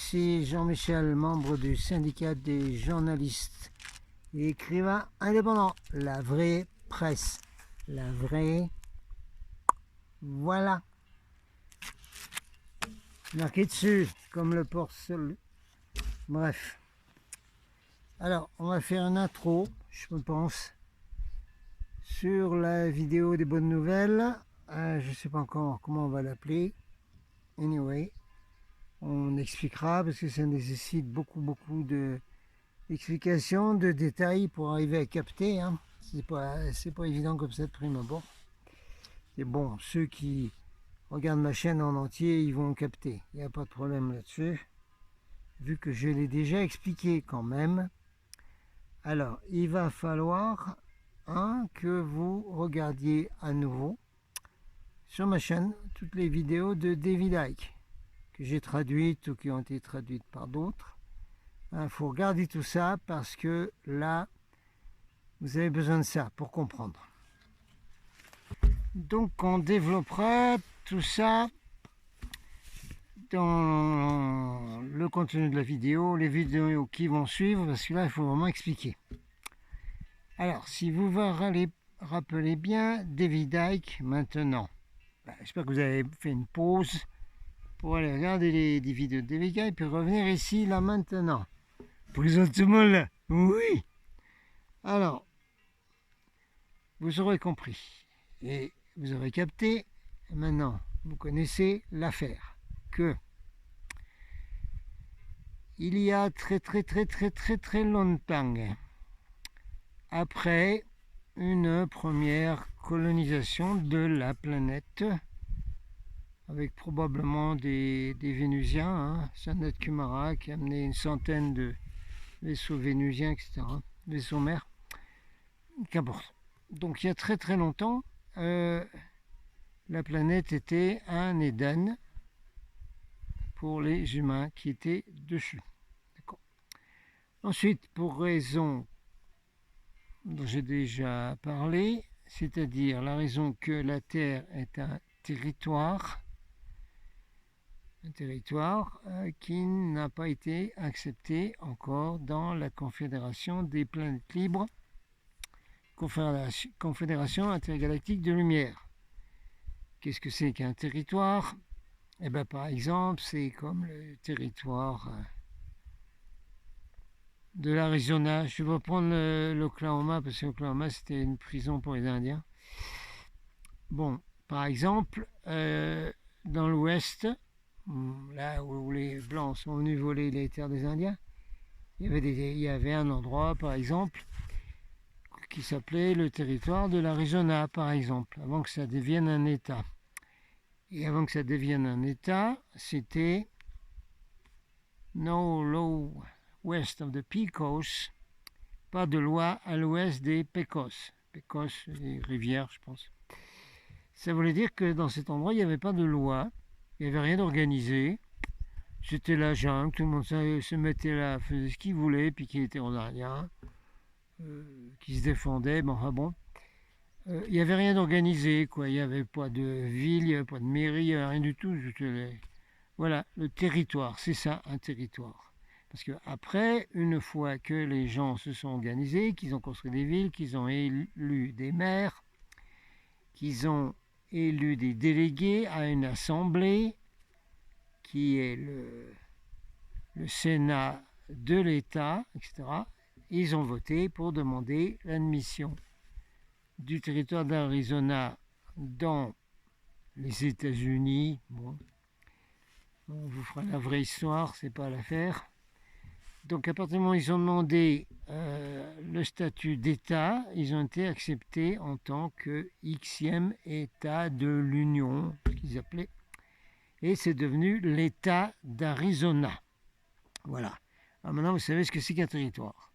ici Jean-Michel, membre du syndicat des journalistes et écrivains indépendants. La vraie presse. La vraie. Voilà. Marqué dessus, comme le porcelain. Bref. Alors, on va faire une intro, je pense, sur la vidéo des bonnes nouvelles. Je ne sais pas encore comment on va l'appeler. Anyway, on expliquera parce que ça nécessite beaucoup d'explications, de détails pour arriver à capter. Hein. C'est pas évident comme ça de prime abord. Et bon, ceux qui regardent ma chaîne en entier, ils vont capter. Il n'y a pas de problème là-dessus. Vu que je l'ai déjà expliqué quand même. Alors, il va falloir que vous regardiez à nouveau sur ma chaîne toutes les vidéos de David Icke que j'ai traduites ou qui ont été traduites par d'autres. Il faut regarder tout ça parce que là, vous avez besoin de ça pour comprendre. Donc, on développera tout ça dans le contenu de la vidéo, les vidéos qui vont suivre, parce que là, il faut vraiment expliquer. Alors, si vous vous rappelez bien, David Icke, maintenant, j'espère que vous avez fait une pause pour aller regarder les vidéos de David Icke, puis revenir ici, là, maintenant. Présentement, là, oui. Alors, vous aurez compris, et vous aurez capté, maintenant, vous connaissez l'affaire, que il y a très longtemps, après une première colonisation de la planète, avec probablement des Vénusiens, hein, Sanat Kumara qui a amené une centaine de vaisseaux vénusiens, etc., vaisseaux mers, qu'importe. Donc il y a très longtemps, la planète était un Éden pour les humains qui étaient dessus. Ensuite, pour raison dont j'ai déjà parlé, c'est-à-dire la raison que la Terre est un territoire qui n'a pas été accepté encore dans la Confédération des planètes libres, Confédération intergalactique de lumière. Qu'est-ce que c'est qu'un territoire ? Eh bien, par exemple, c'est comme le territoire de l'Arizona. Je vais prendre l'Oklahoma, parce que l'Oklahoma, c'était une prison pour les Indiens. Bon, par exemple, dans l'Ouest, là où les Blancs sont venus voler les terres des Indiens, il y avait un endroit, par exemple, qui s'appelait le territoire de l'Arizona, par exemple, avant que ça devienne un État. Et avant que ça devienne un État, c'était no law west of the Pecos, pas de loi à l'ouest des Pecos. Pecos, les rivières, je pense. Ça voulait dire que dans cet endroit, il n'y avait pas de loi, il n'y avait rien d'organisé. C'était la jungle, tout le monde se mettait là, faisait ce qu'il voulait, puis qui était rondalien, qui se défendait, mais enfin bon. Il n'y avait rien d'organisé, quoi. Il n'y avait pas de ville, il n'y avait pas de mairie, il n'y avait rien du tout. Voilà, le territoire, c'est ça, un territoire. Parce qu'après, une fois que les gens se sont organisés, qu'ils ont construit des villes, qu'ils ont élu des maires, qu'ils ont élu des délégués à une assemblée, qui est le Sénat de l'État, etc., ils ont voté pour demander l'admission du territoire d'Arizona dans les États-Unis. Bon, on vous fera la vraie histoire, c'est pas l'affaire. Donc à partir du moment où ils ont demandé le statut d'État, ils ont été acceptés en tant que Xème État de l'Union, ce qu'ils appelaient, et c'est devenu l'État d'Arizona. Voilà. Alors maintenant, vous savez ce que c'est qu'un territoire.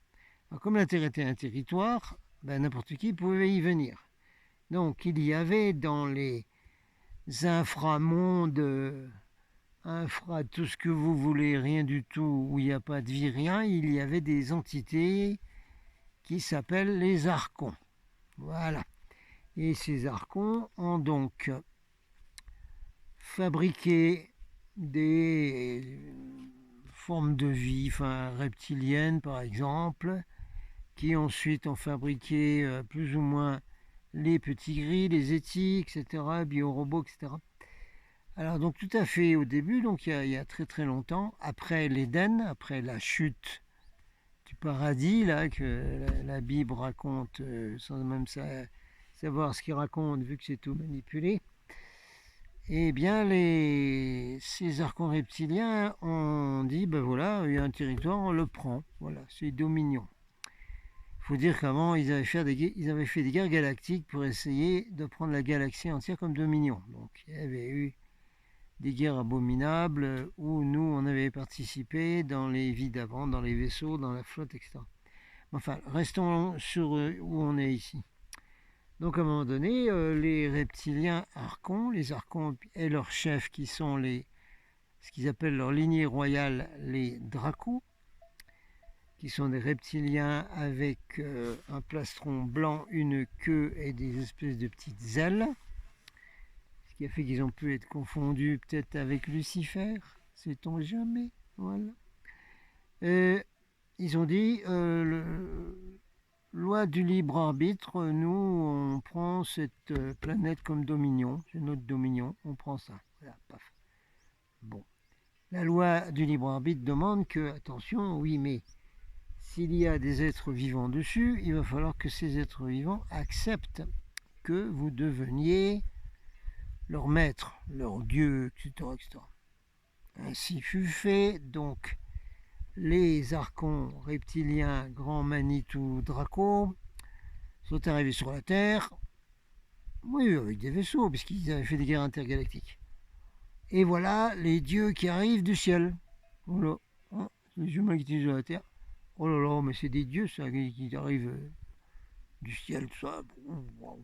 Alors, comme la Terre était un territoire, n'importe qui pouvait y venir. Donc il y avait dans les inframondes, tout ce que vous voulez, rien du tout, où il n'y a pas de vie, rien, il y avait des entités qui s'appellent les archons. Voilà. Et ces archons ont donc fabriqué des formes de vie, enfin reptiliennes par exemple, qui ensuite ont fabriqué plus ou moins les petits gris, les étis, etc., biorobots, etc. Alors donc tout à fait au début, donc il y a très très longtemps, après l'Éden, après la chute du paradis, là, que la Bible raconte, sans même savoir ce qu'il raconte, vu que c'est tout manipulé, eh bien ces archons reptiliens ont dit, ben voilà, il y a un territoire, on le prend, voilà, c'est Dominion. Il faut dire qu'avant, ils avaient fait des guerres galactiques pour essayer de prendre la galaxie entière comme Dominion. Donc il y avait eu des guerres abominables où nous, on avait participé dans les vies d'avant, dans les vaisseaux, dans la flotte, etc. Enfin, restons sur où on est ici. Donc à un moment donné, les reptiliens archons, les archons et leurs chefs qui sont ce qu'ils appellent leur lignée royale, les dracos, qui sont des reptiliens avec un plastron blanc, une queue et des espèces de petites ailes, ce qui a fait qu'ils ont pu être confondus peut-être avec Lucifer, sait-on jamais, voilà. Et ils ont dit, loi du libre arbitre, nous on prend cette planète comme dominion, c'est notre dominion, on prend ça, voilà, paf. Bon, la loi du libre arbitre demande que, attention, oui mais s'il y a des êtres vivants dessus, il va falloir que ces êtres vivants acceptent que vous deveniez leur maître, leur dieu, etc., etc. Ainsi fut fait, donc les archons reptiliens, grands Manitou, Draco, sont arrivés sur la Terre, oui, avec des vaisseaux, puisqu'ils avaient fait des guerres intergalactiques. Et voilà les dieux qui arrivent du ciel. Voilà, hein, les humains qui étaient sur la Terre. Oh là là, mais c'est des dieux, ça, qui arrivent du ciel, tout ça. Wow.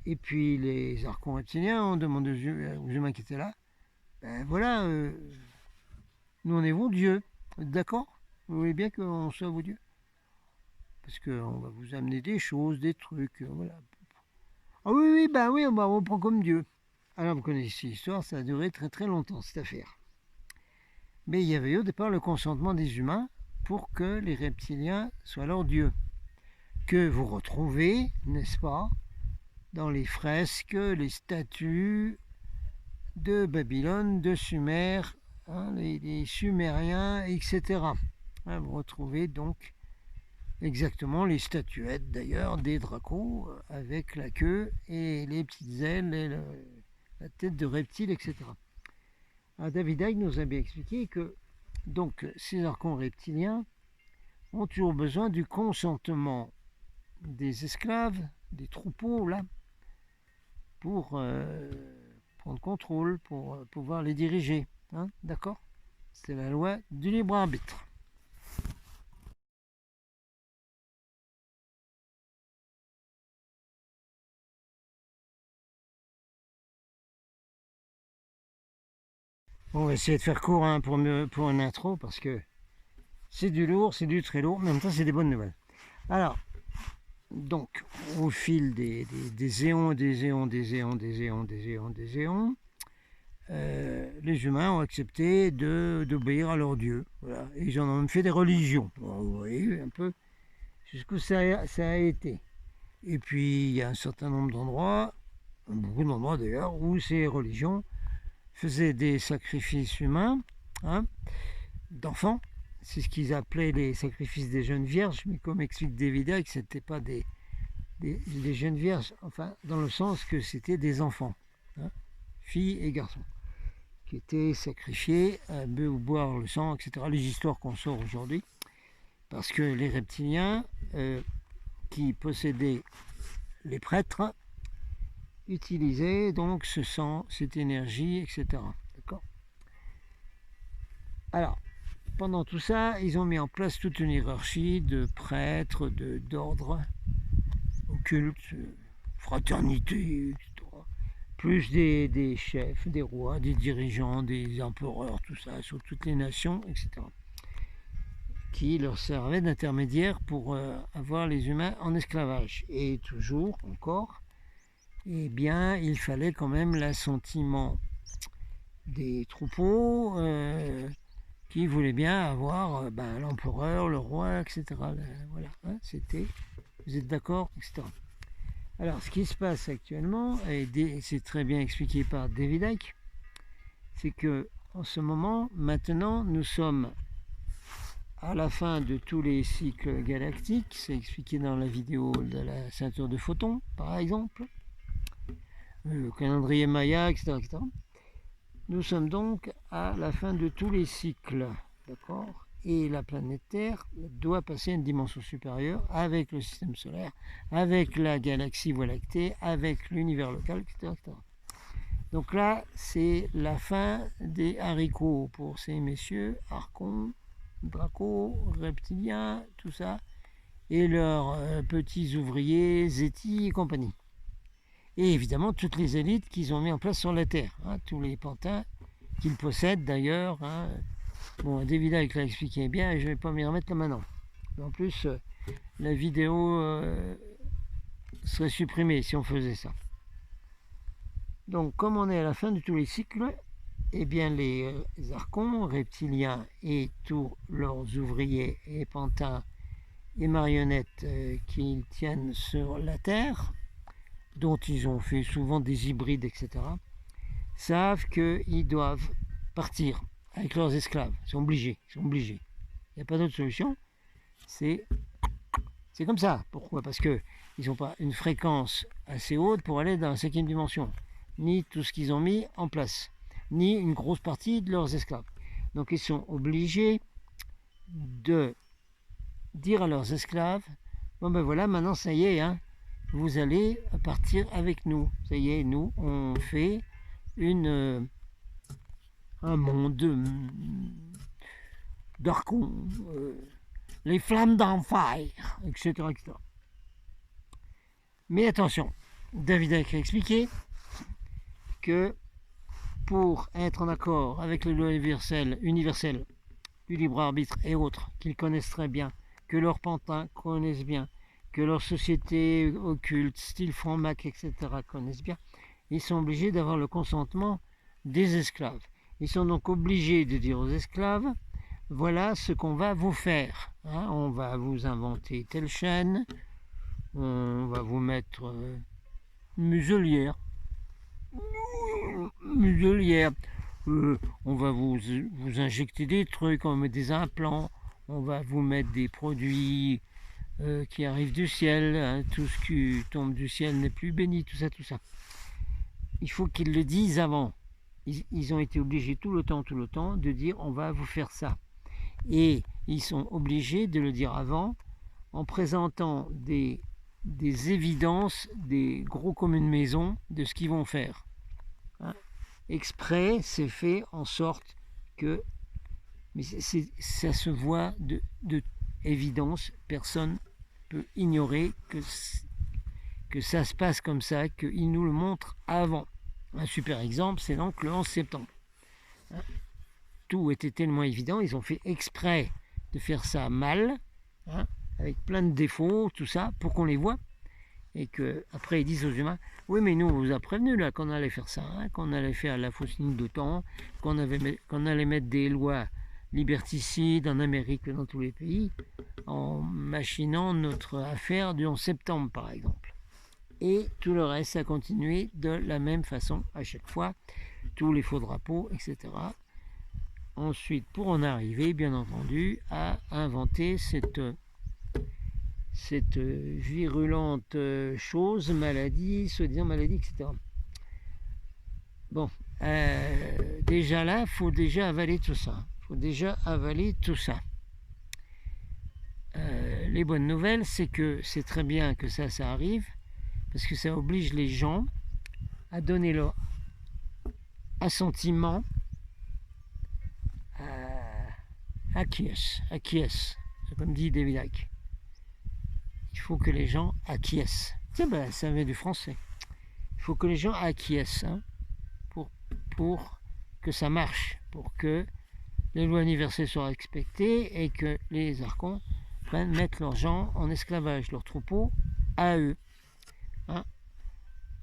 Et puis les archons reptiliens ont demandé aux humains qui étaient là, ben voilà, nous on est vos dieux, d'accord? Vous voulez bien qu'on soit vos dieux? Parce qu'on va vous amener des choses, des trucs, voilà. Ah oui, oui, ben oui, on prend comme dieu. Alors vous connaissez l'histoire, ça a duré très très longtemps cette affaire. Mais il y avait au départ le consentement des humains pour que les reptiliens soient leurs dieux. Que vous retrouvez, n'est-ce pas, dans les fresques, les statues de Babylone, de Sumer, hein, les Sumériens, etc. Hein, vous retrouvez donc exactement les statuettes d'ailleurs des dracos avec la queue et les petites ailes et la tête de reptile, etc. Alors David Icke nous a bien expliqué que donc ces archons reptiliens ont toujours besoin du consentement des esclaves, des troupeaux là, pour prendre contrôle, pour pouvoir les diriger. Hein, d'accord? C'est la loi du libre arbitre. On va essayer de faire court hein, pour une intro parce que c'est du lourd, c'est du très lourd, mais en même temps c'est des bonnes nouvelles. Alors, donc, au fil des éons, des éons, des éons, des éons, des éons, des éons, les humains ont accepté d'obéir à leur Dieu. Voilà. Et ils en ont même fait des religions. Bon, vous voyez un peu jusqu'où ça a été. Et puis, il y a un certain nombre d'endroits, beaucoup d'endroits d'ailleurs, où ces religions faisaient des sacrifices humains, hein, d'enfants. C'est ce qu'ils appelaient les sacrifices des jeunes vierges, mais comme explique David Icke, ce n'était pas des jeunes vierges, enfin, dans le sens que c'était des enfants, hein, filles et garçons, qui étaient sacrifiés à boire le sang, etc. Les histoires qu'on sort aujourd'hui, parce que les reptiliens qui possédaient les prêtres utilisaient donc ce sang, cette énergie, etc. D'accord? Alors, pendant tout ça, ils ont mis en place toute une hiérarchie de prêtres, d'ordres, occultes, fraternité, etc. Plus des chefs, des rois, des dirigeants, des empereurs, tout ça, sur toutes les nations, etc. Qui leur servaient d'intermédiaire pour avoir les humains en esclavage. Et toujours, encore, eh bien, il fallait quand même l'assentiment des troupeaux, qui voulaient bien avoir l'empereur, le roi, etc. Voilà, hein, c'était, vous êtes d'accord, etc. Alors, ce qui se passe actuellement, et c'est très bien expliqué par David Icke, c'est que en ce moment, maintenant, nous sommes à la fin de tous les cycles galactiques. C'est expliqué dans la vidéo de la ceinture de photons, par exemple, le calendrier Maya, etc., etc. Nous sommes donc à la fin de tous les cycles, d'accord? Et la planète Terre doit passer à une dimension supérieure avec le système solaire, avec la galaxie Voie lactée, avec l'univers local, etc., etc. Donc là, c'est la fin des haricots pour ces messieurs, archons, dracos, reptiliens, tout ça, et leurs petits ouvriers, zétis et compagnie. Et évidemment, toutes les élites qu'ils ont mis en place sur la Terre, hein, tous les pantins qu'ils possèdent d'ailleurs. Hein. Bon, David Icke l'a expliqué bien et je ne vais pas m'y remettre là maintenant. En plus, la vidéo serait supprimée si on faisait ça. Donc, comme on est à la fin de tous les cycles, eh bien, les archons, reptiliens et tous leurs ouvriers et pantins et marionnettes qu'ils tiennent sur la Terre, dont ils ont fait souvent des hybrides, etc., savent qu'ils doivent partir avec leurs esclaves. Ils sont obligés. Il n'y a pas d'autre solution. C'est comme ça. Pourquoi? Parce qu'ils n'ont pas une fréquence assez haute pour aller dans la 5e dimension, ni tout ce qu'ils ont mis en place, ni une grosse partie de leurs esclaves. Donc ils sont obligés de dire à leurs esclaves, bon ben voilà, maintenant ça y est, hein, vous allez partir avec nous. Ça y est, nous, on fait un monde d'archons, les flammes d'enfer, etc., etc. Mais attention, David Icke a expliqué que pour être en accord avec les lois universelles du libre arbitre et autres, qu'ils connaissent très bien, que leurs pantins connaissent bien, que leurs sociétés occultes, style franc-mac, etc., connaissent bien, ils sont obligés d'avoir le consentement des esclaves. Ils sont donc obligés de dire aux esclaves, voilà ce qu'on va vous faire. Hein, on va vous inventer telle chaîne, on va vous mettre muselière, on va vous injecter des trucs, on va mettre des implants, on va vous mettre des produits qui arrivent du ciel, hein, tout ce qui tombe du ciel n'est plus béni, tout ça, tout ça. Il faut qu'ils le disent avant. Ils ont été obligés tout le temps de dire on va vous faire ça. Et ils sont obligés de le dire avant en présentant des évidences, des gros comme une maison de ce qu'ils vont faire. Hein. Exprès, c'est fait en sorte que, mais ça se voit de évidence, personne peut ignorer que ça se passe comme ça, qu'ils nous le montrent avant. Un super exemple, c'est donc le 11 septembre. Hein. Tout était tellement évident, ils ont fait exprès de faire ça mal, hein, avec plein de défauts, tout ça, pour qu'on les voit, et qu'après ils disent aux humains, oui mais nous on vous a prévenu là qu'on allait faire ça, hein, qu'on allait faire la fausse ligne de temps, qu'on allait mettre des lois liberticides en Amérique, dans tous les pays, en machinant notre affaire du 11 septembre par exemple. Et tout le reste a continué de la même façon à chaque fois, tous les faux drapeaux, etc. Ensuite, pour en arriver, bien entendu, à inventer cette virulente chose, maladie, soi-disant maladie, etc. Bon, déjà là, il faut déjà avaler tout ça. Les bonnes nouvelles, c'est que c'est très bien que ça arrive, parce que ça oblige les gens à donner leur assentiment, acquiesce, comme dit David Icke. Il faut que les gens acquiescent. Tiens, ben, ça vient du français. Il faut que les gens acquiescent, hein, pour que ça marche, pour que les lois universelles soient respectées et que les archons mettent leurs gens en esclavage, leurs troupeaux à eux. Hein.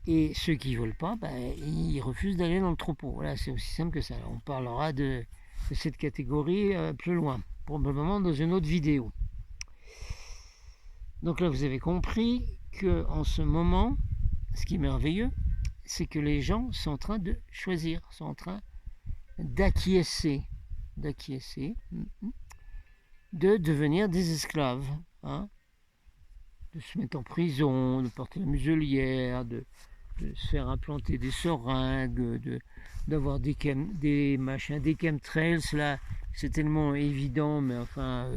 Et ceux qui ne veulent pas, ben, ils refusent d'aller dans le troupeau. Voilà, c'est aussi simple que ça. Alors, on parlera de de cette catégorie plus loin, probablement dans une autre vidéo. Donc là, vous avez compris qu'en ce moment, ce qui est merveilleux, c'est que les gens sont en train de choisir, sont en train d'acquiescer, de devenir des esclaves, hein, de se mettre en prison, de porter la muselière, de se faire implanter des seringues, d'avoir des machins, des chemtrails, là, c'est tellement évident, mais enfin,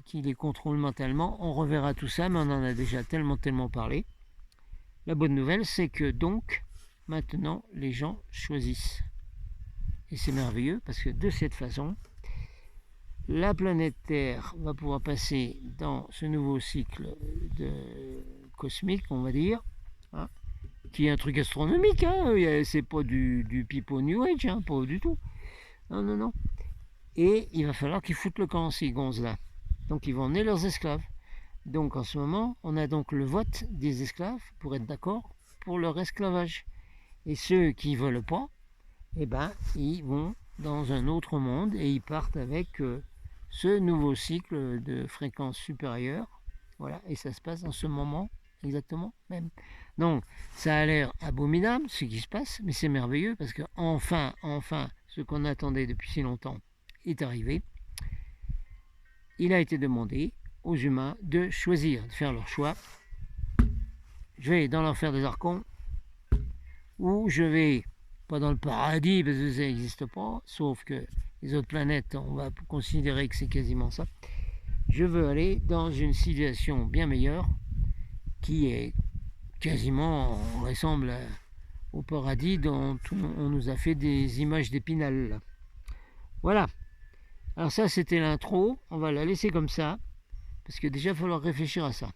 qui les contrôle mentalement. On reverra tout ça, mais on en a déjà tellement parlé. La bonne nouvelle, c'est que donc, maintenant, les gens choisissent. Et c'est merveilleux, parce que de cette façon, la planète Terre va pouvoir passer dans ce nouveau cycle cosmique, on va dire, hein, qui est un truc astronomique, hein, c'est pas du pipeau New Age, hein, pas du tout. Non. Et il va falloir qu'ils foutent le camp, ces gonzes-là. Donc ils vont emmener leurs esclaves. Donc en ce moment, on a donc le vote des esclaves pour être d'accord pour leur esclavage. Et ceux qui ne veulent pas, eh ben, ils vont dans un autre monde et ils partent avec ce nouveau cycle de fréquence supérieure. Voilà, et ça se passe en ce moment exactement même. Donc ça a l'air abominable ce qui se passe, mais c'est merveilleux parce que enfin, ce qu'on attendait depuis si longtemps est arrivé. Il a été demandé aux humains de choisir, de faire leur choix. Je vais dans l'enfer des archons, ou je vais pas dans le paradis parce que ça n'existe pas, sauf que les autres planètes, on va considérer que c'est quasiment ça. Je veux aller dans une civilisation bien meilleure qui est quasiment ressemble au paradis dont on nous a fait des images d'Épinal. Voilà. Alors ça, c'était l'intro. On va la laisser comme ça parce que déjà, il va falloir réfléchir à ça.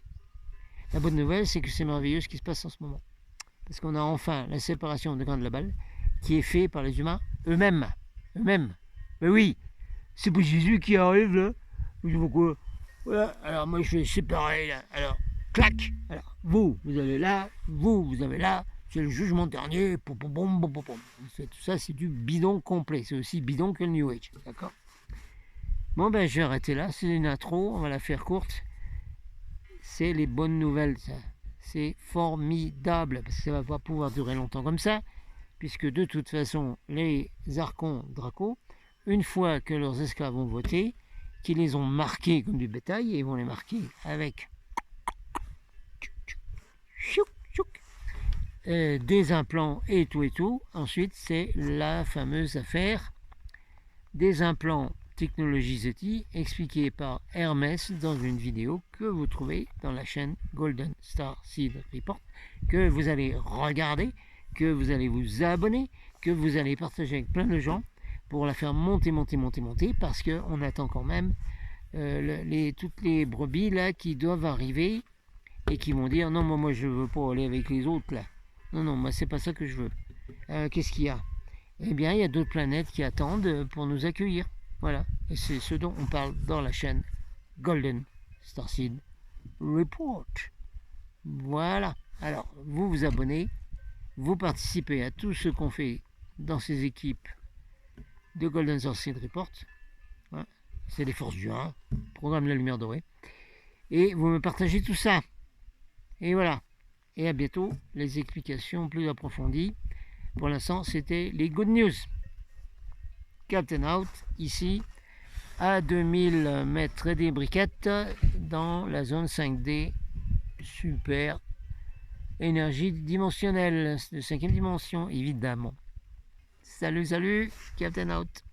La bonne nouvelle, c'est que c'est merveilleux ce qui se passe en ce moment. Parce qu'on a enfin la séparation de grains de la balle qui est faite par les humains eux-mêmes. Mais oui, c'est pas Jésus qui arrive là. Je sais pas quoi. Voilà, alors moi je vais séparer là. Alors, clac. Alors, vous allez là, vous allez là. C'est le jugement dernier. Tout ça, c'est du bidon complet. C'est aussi bidon que le New Age. D'accord ? Bon, ben, je vais arrêter là. C'est une intro. On va la faire courte. C'est les bonnes nouvelles, ça. C'est formidable. Parce que ça va pas pouvoir durer longtemps comme ça. Puisque de toute façon, les archons Draco, une fois que leurs esclaves ont voté, qu'ils les ont marqués comme du bétail, et ils vont les marquer avec des implants et tout. Ensuite, c'est la fameuse affaire des implants technologie Zeti, expliquée par Hermès dans une vidéo que vous trouvez dans la chaîne Golden Star Seed Report, que vous allez regarder, que vous allez vous abonner, que vous allez partager avec plein de gens pour la faire monter, parce qu'on attend quand même toutes les brebis là qui doivent arriver et qui vont dire non, moi je veux pas aller avec les autres là. Non, moi c'est pas ça que je veux. Qu'est-ce qu'il y a ? Eh bien, il y a d'autres planètes qui attendent pour nous accueillir. Voilà, et c'est ce dont on parle dans la chaîne Golden Starseed Report. Voilà, alors vous vous abonnez, vous participez à tout ce qu'on fait dans ces équipes de Golden Starseed Report. Voilà. C'est les forces du 1, programme La Lumière Dorée. Et vous me partagez tout ça. Et voilà, et à bientôt, les explications plus approfondies. Pour l'instant, c'était les good news. Captain Out, ici, à 2000 mètres et des briquettes, dans la zone 5D, super énergie dimensionnelle, de 5e dimension, évidemment. Salut, Captain Out.